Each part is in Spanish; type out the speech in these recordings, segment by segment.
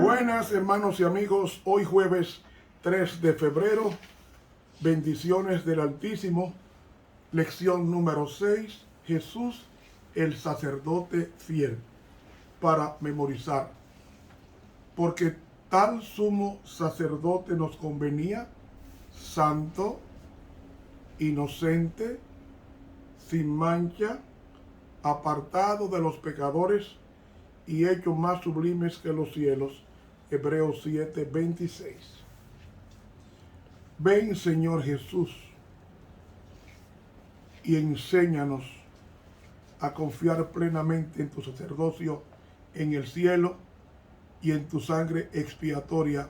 Buenas hermanos y amigos, hoy jueves 3 de febrero, bendiciones del Altísimo, lección número 6, Jesús el sacerdote fiel, para memorizar. Porque tal sumo sacerdote nos convenía, santo, inocente, sin mancha, apartado de los pecadores y hecho más sublimes que los cielos. Hebreos 7:26. Ven, Señor Jesús, y enséñanos a confiar plenamente en tu sacerdocio en el cielo y en tu sangre expiatoria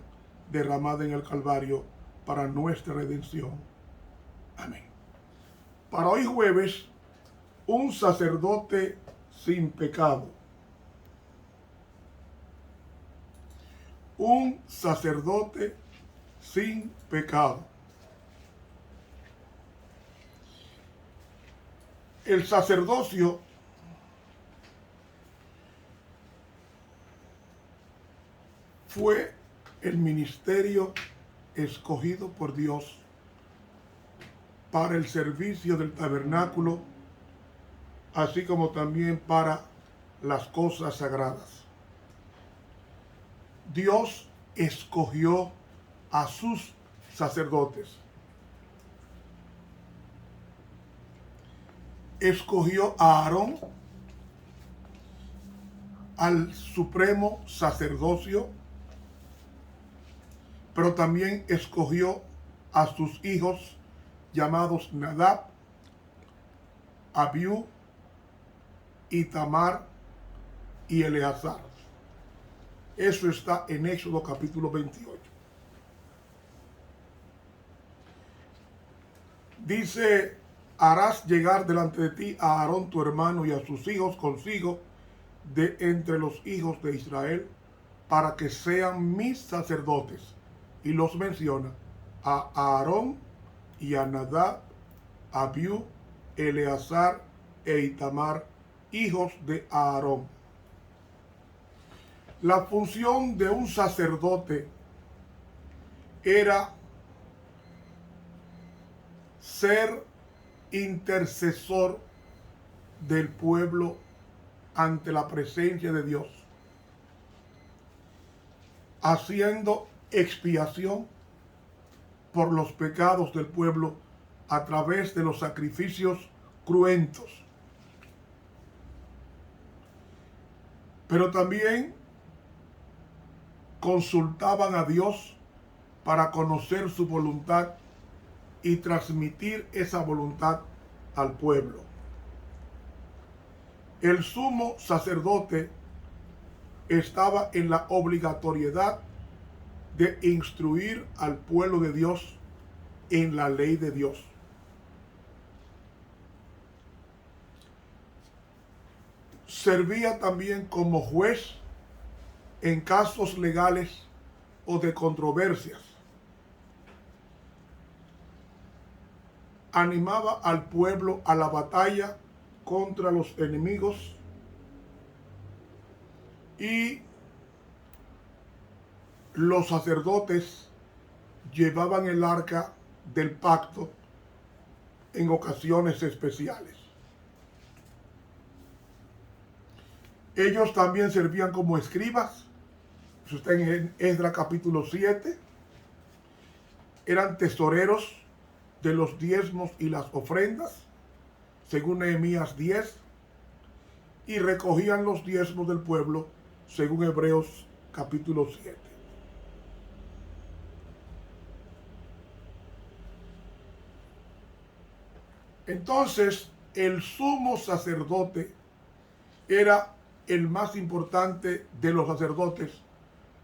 derramada en el Calvario para nuestra redención. Amén. Para hoy jueves, un sacerdote sin pecado. Un sacerdote sin pecado. El sacerdocio fue el ministerio escogido por Dios para el servicio del tabernáculo, así como también para las cosas sagradas. Dios escogió a sus sacerdotes. Escogió a Aarón al supremo sacerdocio, pero también escogió a sus hijos llamados Nadab, Abiú, Itamar y Eleazar. Eso está en Éxodo capítulo 28. Dice: harás llegar delante de ti a Aarón tu hermano y a sus hijos consigo de entre los hijos de Israel, para que sean mis sacerdotes. Y los menciona a Aarón y a Nadab, Abiú, Eleazar e Itamar, hijos de Aarón. La función de un sacerdote era ser intercesor del pueblo ante la presencia de Dios, haciendo expiación por los pecados del pueblo a través de los sacrificios cruentos. Pero también consultaban a Dios para conocer su voluntad y transmitir esa voluntad al pueblo. El sumo sacerdote estaba en la obligatoriedad de instruir al pueblo de Dios en la ley de Dios. Servía también como juez en casos legales o de controversias. Animaba al pueblo a la batalla contra los enemigos y los sacerdotes llevaban el arca del pacto en ocasiones especiales. Ellos también servían como escribas. Eso está en Esdras capítulo 7. Eran tesoreros de los diezmos y las ofrendas, según Nehemías 10, y recogían los diezmos del pueblo, según Hebreos capítulo 7. Entonces, el sumo sacerdote era el más importante de los sacerdotes,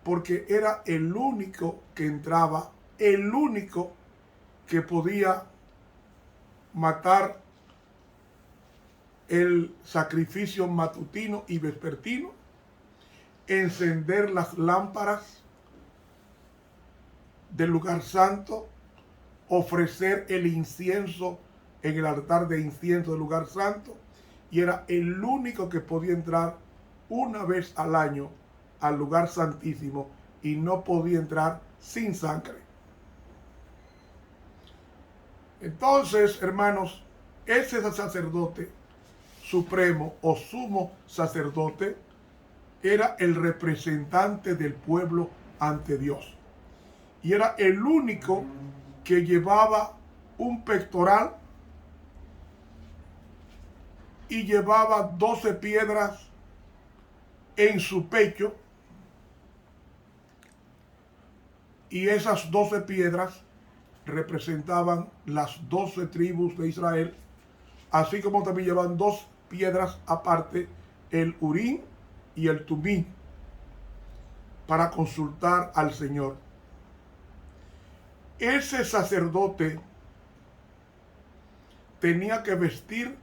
porque era el único que entraba, el único que podía matar el sacrificio matutino y vespertino, encender las lámparas del lugar santo, ofrecer el incienso en el altar de incienso del lugar santo y era el único que podía entrar una vez al año al lugar santísimo y no podía entrar sin sangre. Entonces, hermanos, ese sacerdote supremo o sumo sacerdote era el representante del pueblo ante Dios. Y era el único que llevaba un pectoral y llevaba 12 piedras en su pecho. Y esas 12 piedras representaban las 12 tribus de Israel, así como también llevan 2 piedras aparte, el Urim y el Tumim, para consultar al Señor. Ese sacerdote tenía que vestir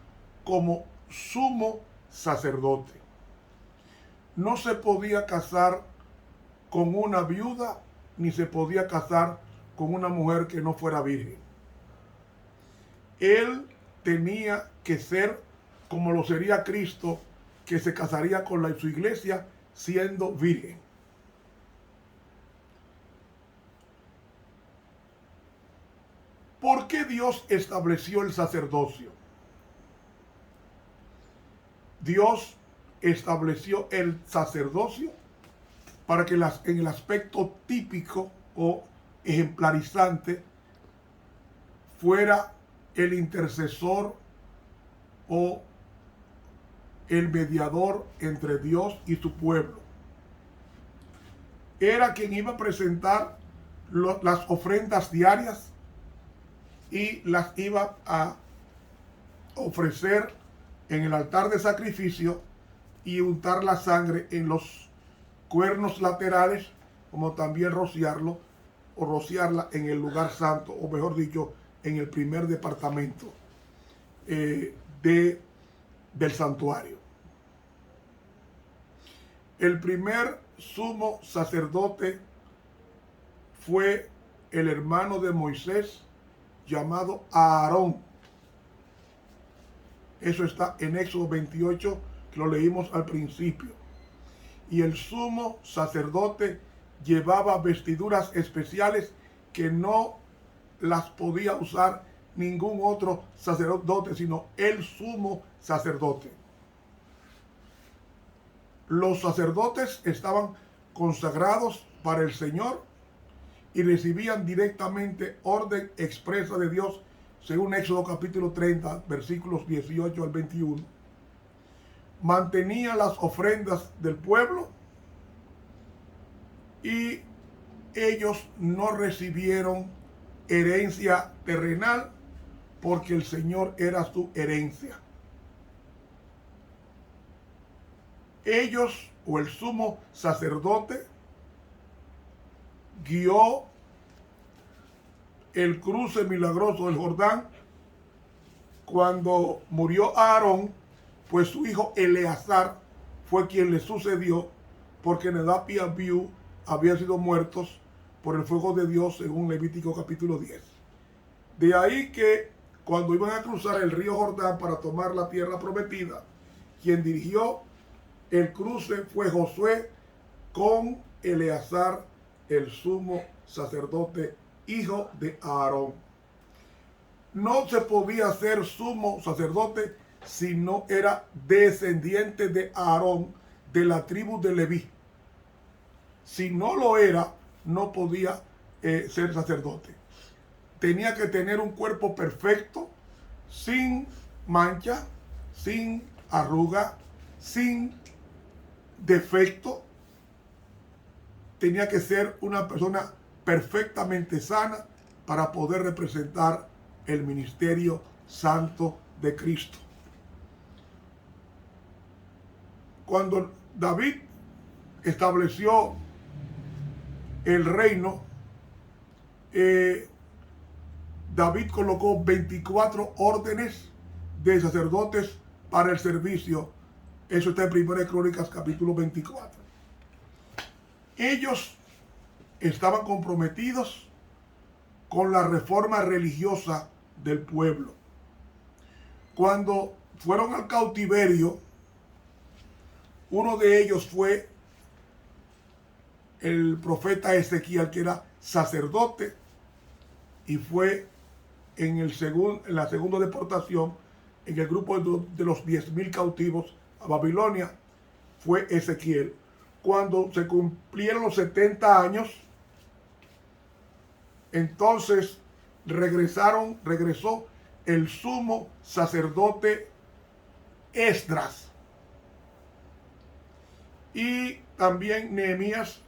como sumo sacerdote. No se podía casar con una viuda, ni se podía casar con una mujer que no fuera virgen. Él tenía que ser como lo sería Cristo, que se casaría con su iglesia siendo virgen. ¿Por qué Dios estableció el sacerdocio? Dios estableció el sacerdocio para que en el aspecto típico o ejemplarizante fuera el intercesor o el mediador entre Dios y su pueblo. Era quien iba a presentar las ofrendas diarias y las iba a ofrecer en el altar de sacrificio y untar la sangre en los cuernos laterales, como también rociarla en el lugar santo, o mejor dicho, en el primer departamento del santuario. El primer sumo sacerdote fue el hermano de Moisés, llamado Aarón. Eso está en Éxodo 28, que lo leímos al principio. Y el sumo sacerdote llevaba vestiduras especiales que no las podía usar ningún otro sacerdote, sino el sumo sacerdote. Los sacerdotes estaban consagrados para el Señor y recibían directamente orden expresa de Dios, según Éxodo capítulo 30, versículos 18 al 21. Mantenían las ofrendas del pueblo y ellos no recibieron herencia terrenal porque el Señor era su herencia. Ellos, o el sumo sacerdote, guió el cruce milagroso del Jordán. Cuando murió Aarón, pues su hijo Eleazar fue quien le sucedió, porque Nadab y Abiú habían sido muertos por el fuego de Dios, según Levítico capítulo 10. De ahí que cuando iban a cruzar el río Jordán para tomar la tierra prometida, quien dirigió el cruce fue Josué con Eleazar, el sumo sacerdote, hijo de Aarón. No se podía ser sumo sacerdote si no era descendiente de Aarón, de la tribu de Leví. Si no lo era, no podía ser sacerdote. Tenía que tener un cuerpo perfecto, sin mancha, sin arruga, sin defecto. Tenía que ser una persona perfectamente sana para poder representar el ministerio santo de Cristo. Cuando David estableció el reino, David colocó 24 órdenes de sacerdotes para el servicio. Eso está en 1 Crónicas capítulo 24. Ellos estaban comprometidos con la reforma religiosa del pueblo. Cuando fueron al cautiverio. Uno de ellos fue el profeta Ezequiel, que era sacerdote, y fue en la segunda deportación, en el grupo de los 10.000 cautivos a Babilonia, fue Ezequiel. Cuando se cumplieron los 70 años, entonces regresó el sumo sacerdote Esdras, y también Nehemías,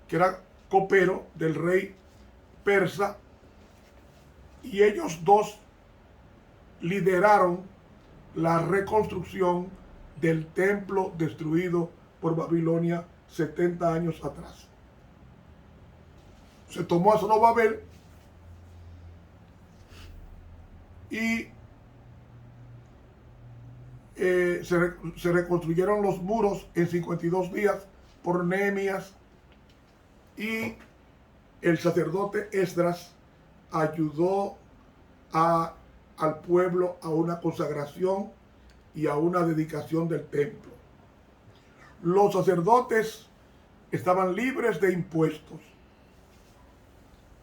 que era copero del rey persa, y ellos dos lideraron la reconstrucción del templo destruido por Babilonia 70 años atrás. Se tomó a Zorobabel y se reconstruyeron los muros en 52 días por Nehemías, y el sacerdote Esdras ayudó al pueblo a una consagración y a una dedicación del templo. Los sacerdotes estaban libres de impuestos,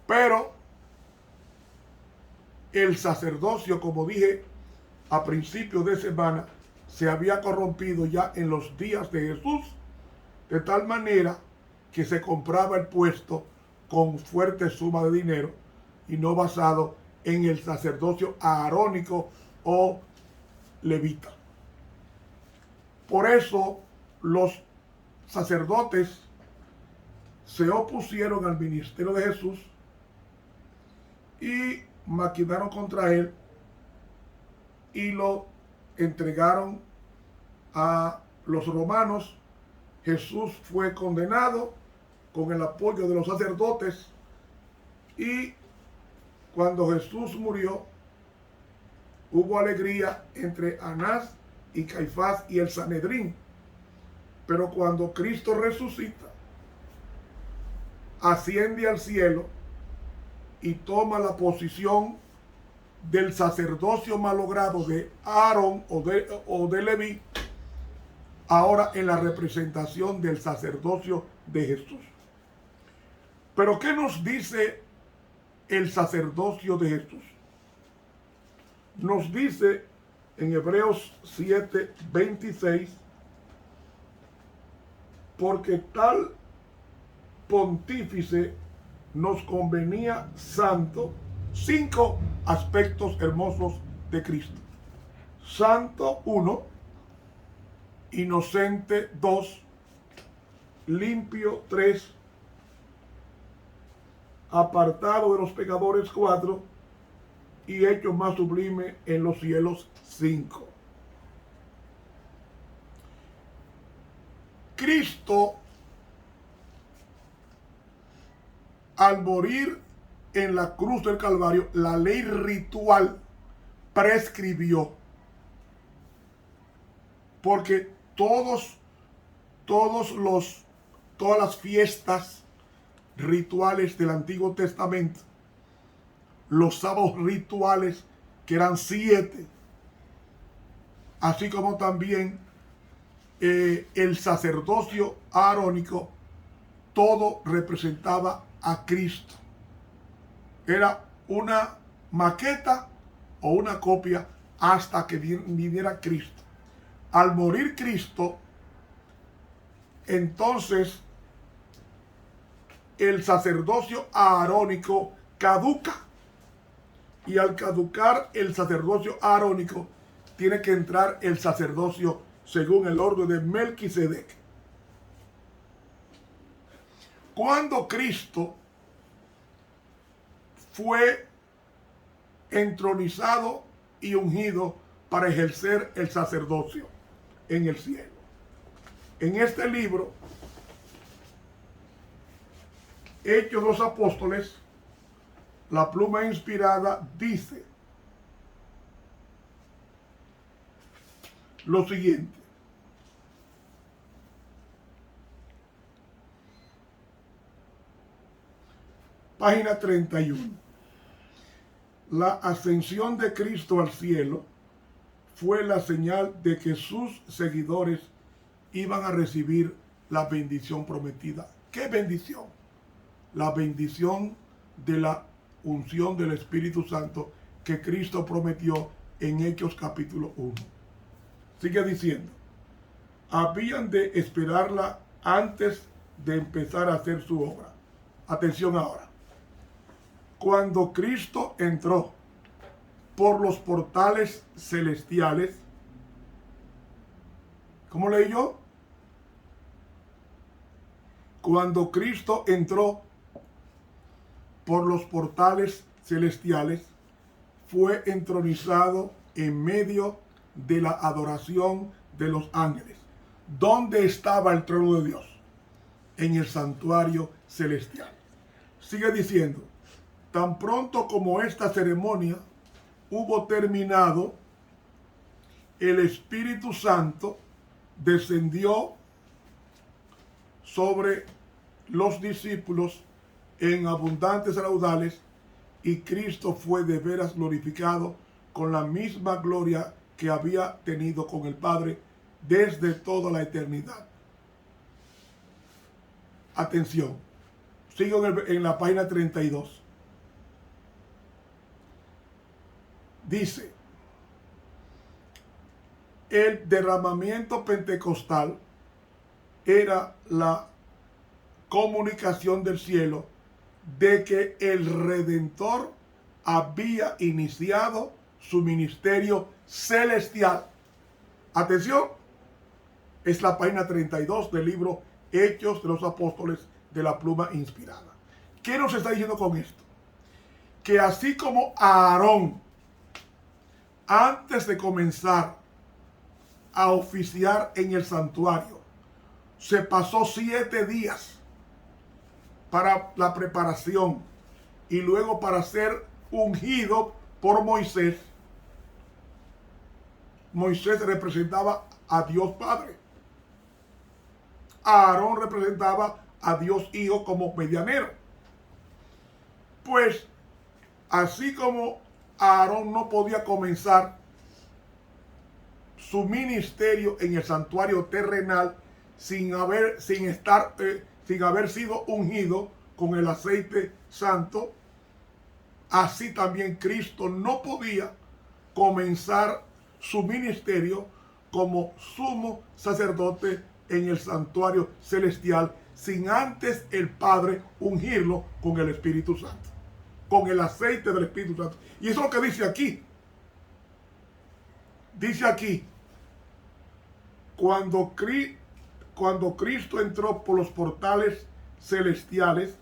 pero el sacerdocio, como dije a principios de semana, se había corrompido ya en los días de Jesús, de tal manera que se compraba el puesto con fuerte suma de dinero y no basado en el sacerdocio aarónico o levita. Por eso los sacerdotes se opusieron al ministerio de Jesús y maquinaron contra él y lo entregaron a los romanos. Jesús fue condenado con el apoyo de los sacerdotes, y cuando Jesús murió hubo alegría entre Anás y Caifás y el Sanedrín. Pero cuando Cristo resucita, asciende al cielo y toma la posición del sacerdocio malogrado de Aarón o de Leví, ahora en la representación del sacerdocio de Jesús. Pero ¿qué nos dice el sacerdocio de Jesús? Nos dice en Hebreos 7:26, porque tal pontífice nos convenía santo. 5 aspectos hermosos de Cristo. Santo 1, inocente 2, limpio 3, apartado de los pecadores 4, y hecho más sublime en los cielos 5. Cristo, al morir en la cruz del Calvario, la ley ritual prescribió, porque todas las fiestas rituales del Antiguo Testamento, los sábados rituales, que eran 7, así como también el sacerdocio aarónico, todo representaba a Cristo. Era una maqueta o una copia hasta que viniera Cristo. Al morir Cristo, entonces el sacerdocio aarónico caduca, y al caducar el sacerdocio aarónico tiene que entrar el sacerdocio según el orden de Melquisedec. Cuando Cristo fue entronizado y ungido para ejercer el sacerdocio en el cielo. En este libro, Hechos de los Apóstoles, la pluma inspirada dice lo siguiente: página 31. La ascensión de Cristo al cielo fue la señal de que sus seguidores iban a recibir la bendición prometida. ¿Qué bendición? La bendición de la unción del Espíritu Santo que Cristo prometió en Hechos capítulo 1. Sigue diciendo, habían de esperarla antes de empezar a hacer su obra. Atención ahora. Cuando Cristo entró por los portales celestiales, ¿cómo leí yo? Cuando Cristo entró por los portales celestiales, fue entronizado en medio de la adoración de los ángeles. ¿Dónde estaba el trono de Dios? En el santuario celestial. Sigue diciendo, tan pronto como esta ceremonia hubo terminado, el Espíritu Santo descendió sobre los discípulos en abundantes raudales, y Cristo fue de veras glorificado con la misma gloria que había tenido con el Padre desde toda la eternidad. Atención, sigo en la página 32. Dice, el derramamiento pentecostal era la comunicación del cielo de que el Redentor había iniciado su ministerio celestial. Atención, es la página 32 del libro Hechos de los Apóstoles de la pluma inspirada. ¿Qué nos está diciendo con esto? Que así como Aarón, antes de comenzar a oficiar en el santuario, se pasó 7 días para la preparación y luego para ser ungido por Moisés. Moisés representaba a Dios Padre. Aarón representaba a Dios Hijo como medianero. Pues así como Aarón no podía comenzar su ministerio en el santuario terrenal sin haber sido ungido con el aceite santo, así también Cristo no podía comenzar su ministerio como sumo sacerdote en el santuario celestial sin antes el Padre ungirlo con el Espíritu Santo, con el aceite del Espíritu Santo. Y eso es lo que dice aquí. Dice aquí, cuando Cristo entró por los portales celestiales,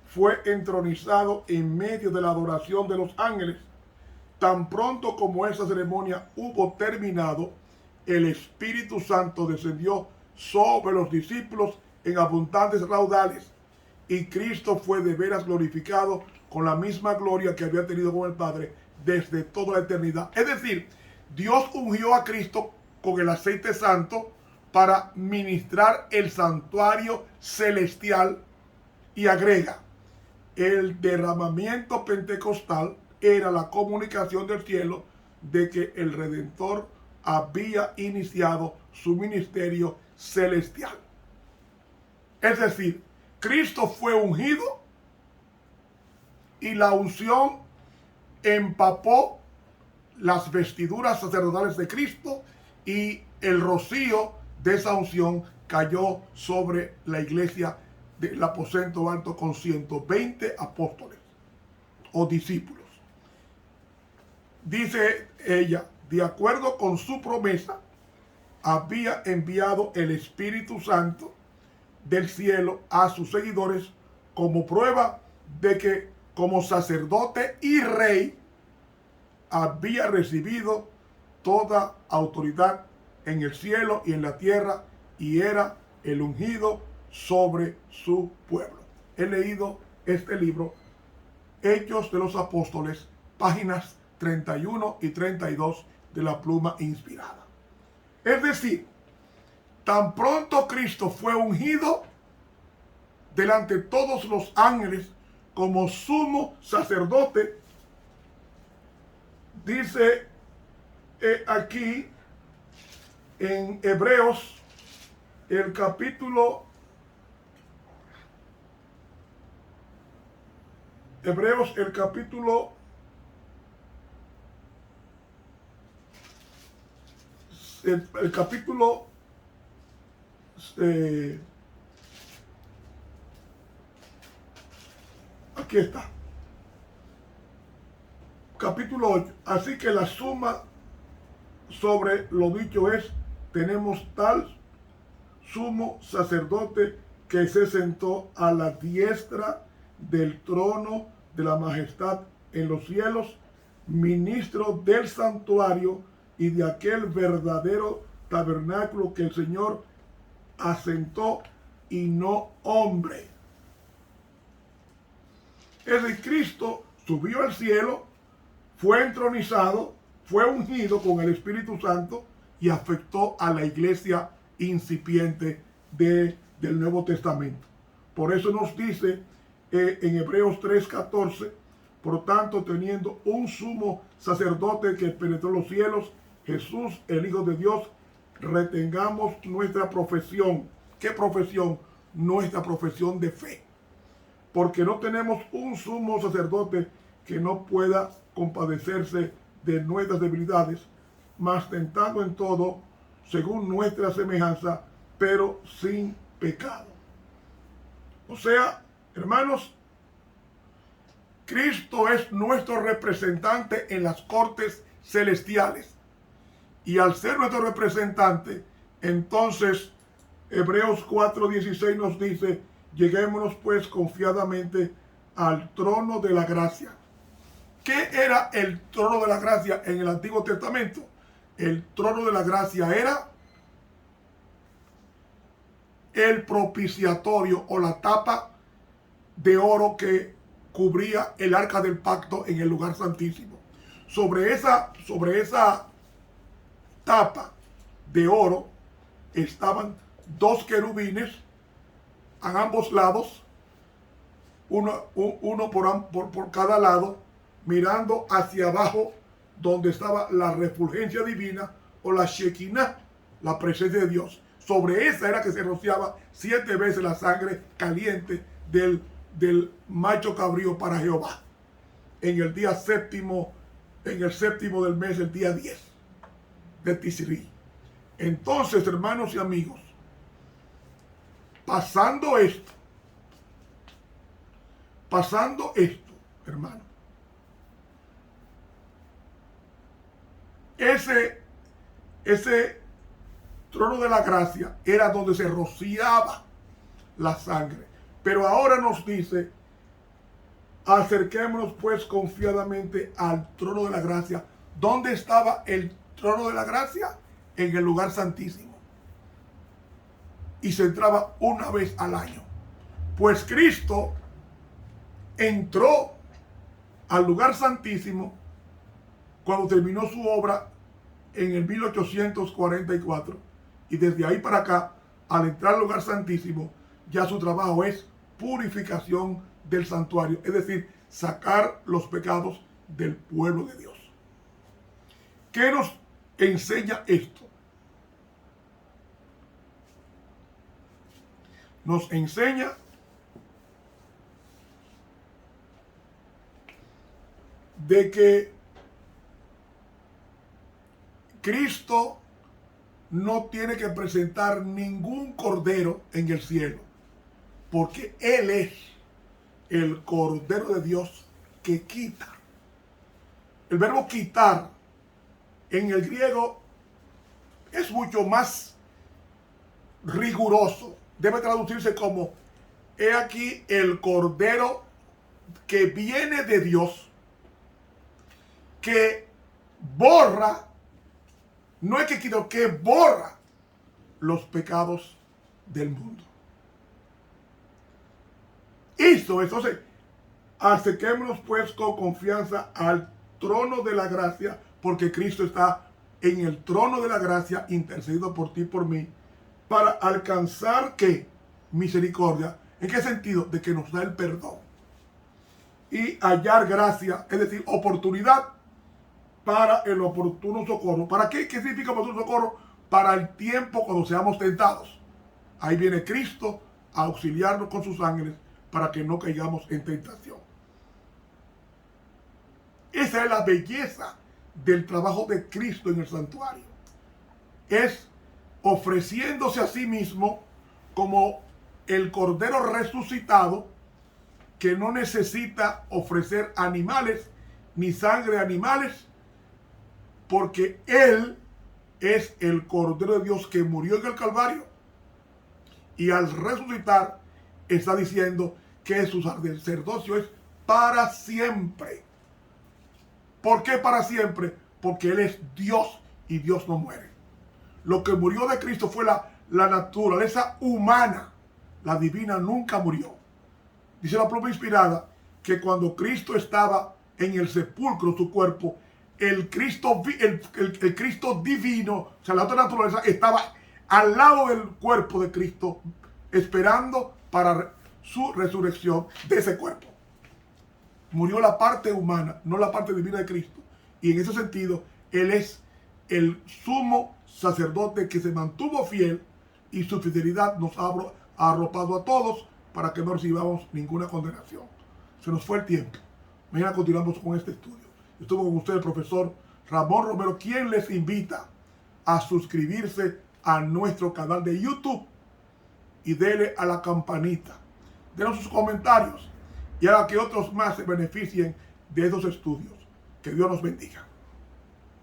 fue entronizado en medio de la adoración de los ángeles. Tan pronto como esa ceremonia hubo terminado, el Espíritu Santo descendió sobre los discípulos en abundantes raudales, y Cristo fue de veras glorificado con la misma gloria que había tenido con el Padre desde toda la eternidad. Es decir, Dios ungió a Cristo con el aceite santo para ministrar el santuario celestial, y agrega, el derramamiento pentecostal era la comunicación del cielo de que el Redentor había iniciado su ministerio celestial. Es decir, Cristo fue ungido y la unción empapó las vestiduras sacerdotales de Cristo, y el rocío de esa unción cayó sobre la iglesia del aposento alto con 120 apóstoles o discípulos. Dice ella, de acuerdo con su promesa, había enviado el Espíritu Santo del cielo a sus seguidores como prueba de que como sacerdote y rey había recibido toda autoridad en el cielo y en la tierra, y era el ungido sobre su pueblo. He leído este libro, Hechos de los Apóstoles, páginas 31 y 32 de la pluma inspirada. Es decir, tan pronto Cristo fue ungido delante de todos los ángeles como sumo sacerdote, dice aquí en Hebreos, el capítulo 8. Así que la suma sobre lo dicho es: tenemos tal sumo sacerdote que se sentó a la diestra del trono de la majestad en los cielos, ministro del santuario y de aquel verdadero tabernáculo que el Señor asentó y no hombre. Es decir, Cristo subió al cielo, fue entronizado, fue ungido con el Espíritu Santo y afectó a la iglesia incipiente del Nuevo Testamento. Por eso nos dice en Hebreos 3:14, por tanto, teniendo un sumo sacerdote que penetró los cielos, Jesús, el Hijo de Dios, retengamos nuestra profesión. ¿Qué profesión? Nuestra profesión de fe. Porque no tenemos un sumo sacerdote que no pueda compadecerse de nuestras debilidades, mas tentado en todo, según nuestra semejanza, pero sin pecado. O sea, hermanos, Cristo es nuestro representante en las cortes celestiales. Y al ser nuestro representante, entonces Hebreos 4:16 nos dice: lleguémonos pues confiadamente al trono de la gracia. ¿Qué era el trono de la gracia en el Antiguo Testamento? El trono de la gracia era el propiciatorio o la tapa de oro que cubría el arca del pacto en el lugar santísimo. Sobre esa tapa de oro estaban dos querubines a ambos lados, uno por cada lado, mirando hacia abajo, donde estaba la refulgencia divina o la Shekinah, la presencia de Dios. Sobre esa era que se rociaba 7 veces la sangre caliente del macho cabrío para Jehová, en el día séptimo, en el séptimo del mes, el día 10 de Tisri. Entonces, hermanos y amigos, pasando esto, hermano, ese trono de la gracia era donde se rociaba la sangre. Pero ahora nos dice: acerquémonos pues confiadamente al trono de la gracia. ¿Dónde estaba el trono de la gracia? En el lugar santísimo. Y se entraba una vez al año. Pues Cristo entró al lugar santísimo cuando terminó su obra en el 1844. Y desde ahí para acá, al entrar al lugar santísimo, ya su trabajo es purificación del santuario, es decir, sacar los pecados del pueblo de Dios. ¿Qué nos enseña esto? Nos enseña de que Cristo no tiene que presentar ningún cordero en el cielo, porque Él es el Cordero de Dios que quita. El verbo quitar en el griego es mucho más riguroso. Debe traducirse como: he aquí el Cordero que viene de Dios, que borra, no es que quita, que borra los pecados del mundo. Hizo, entonces, acerquémonos pues con confianza al trono de la gracia, porque Cristo está en el trono de la gracia, intercediendo por ti y por mí, para alcanzar, ¿qué? Misericordia. ¿En qué sentido? De que nos da el perdón. Y hallar gracia, es decir, oportunidad para el oportuno socorro. ¿Para qué? ¿Qué significa oportuno socorro? Para el tiempo cuando seamos tentados. Ahí viene Cristo a auxiliarnos con sus ángeles para que no caigamos en tentación. Esa es la belleza del trabajo de Cristo en el santuario. Es ofreciéndose a sí mismo como el Cordero resucitado, que no necesita ofrecer animales ni sangre de animales, porque Él es el Cordero de Dios que murió en el Calvario, y al resucitar está diciendo que su sacerdocio es para siempre. ¿Por qué para siempre? Porque Él es Dios y Dios no muere. Lo que murió de Cristo fue la naturaleza humana. La divina nunca murió. Dice la propia inspirada que cuando Cristo estaba en el sepulcro, su cuerpo, el Cristo divino, o sea, la otra naturaleza, estaba al lado del cuerpo de Cristo, esperando para su resurrección de ese cuerpo. Murió la parte humana, no la parte divina de Cristo. Y en ese sentido, Él es el sumo sacerdote que se mantuvo fiel, y su fidelidad nos ha arropado a todos para que no recibamos ninguna condenación. Se nos fue el tiempo. Mañana continuamos con este estudio. Estuvo con usted el profesor Ramón Romero, quien les invita a suscribirse a nuestro canal de YouTube y dele a la campanita. Denos sus comentarios y haga que otros más se beneficien de esos estudios. Que Dios nos bendiga.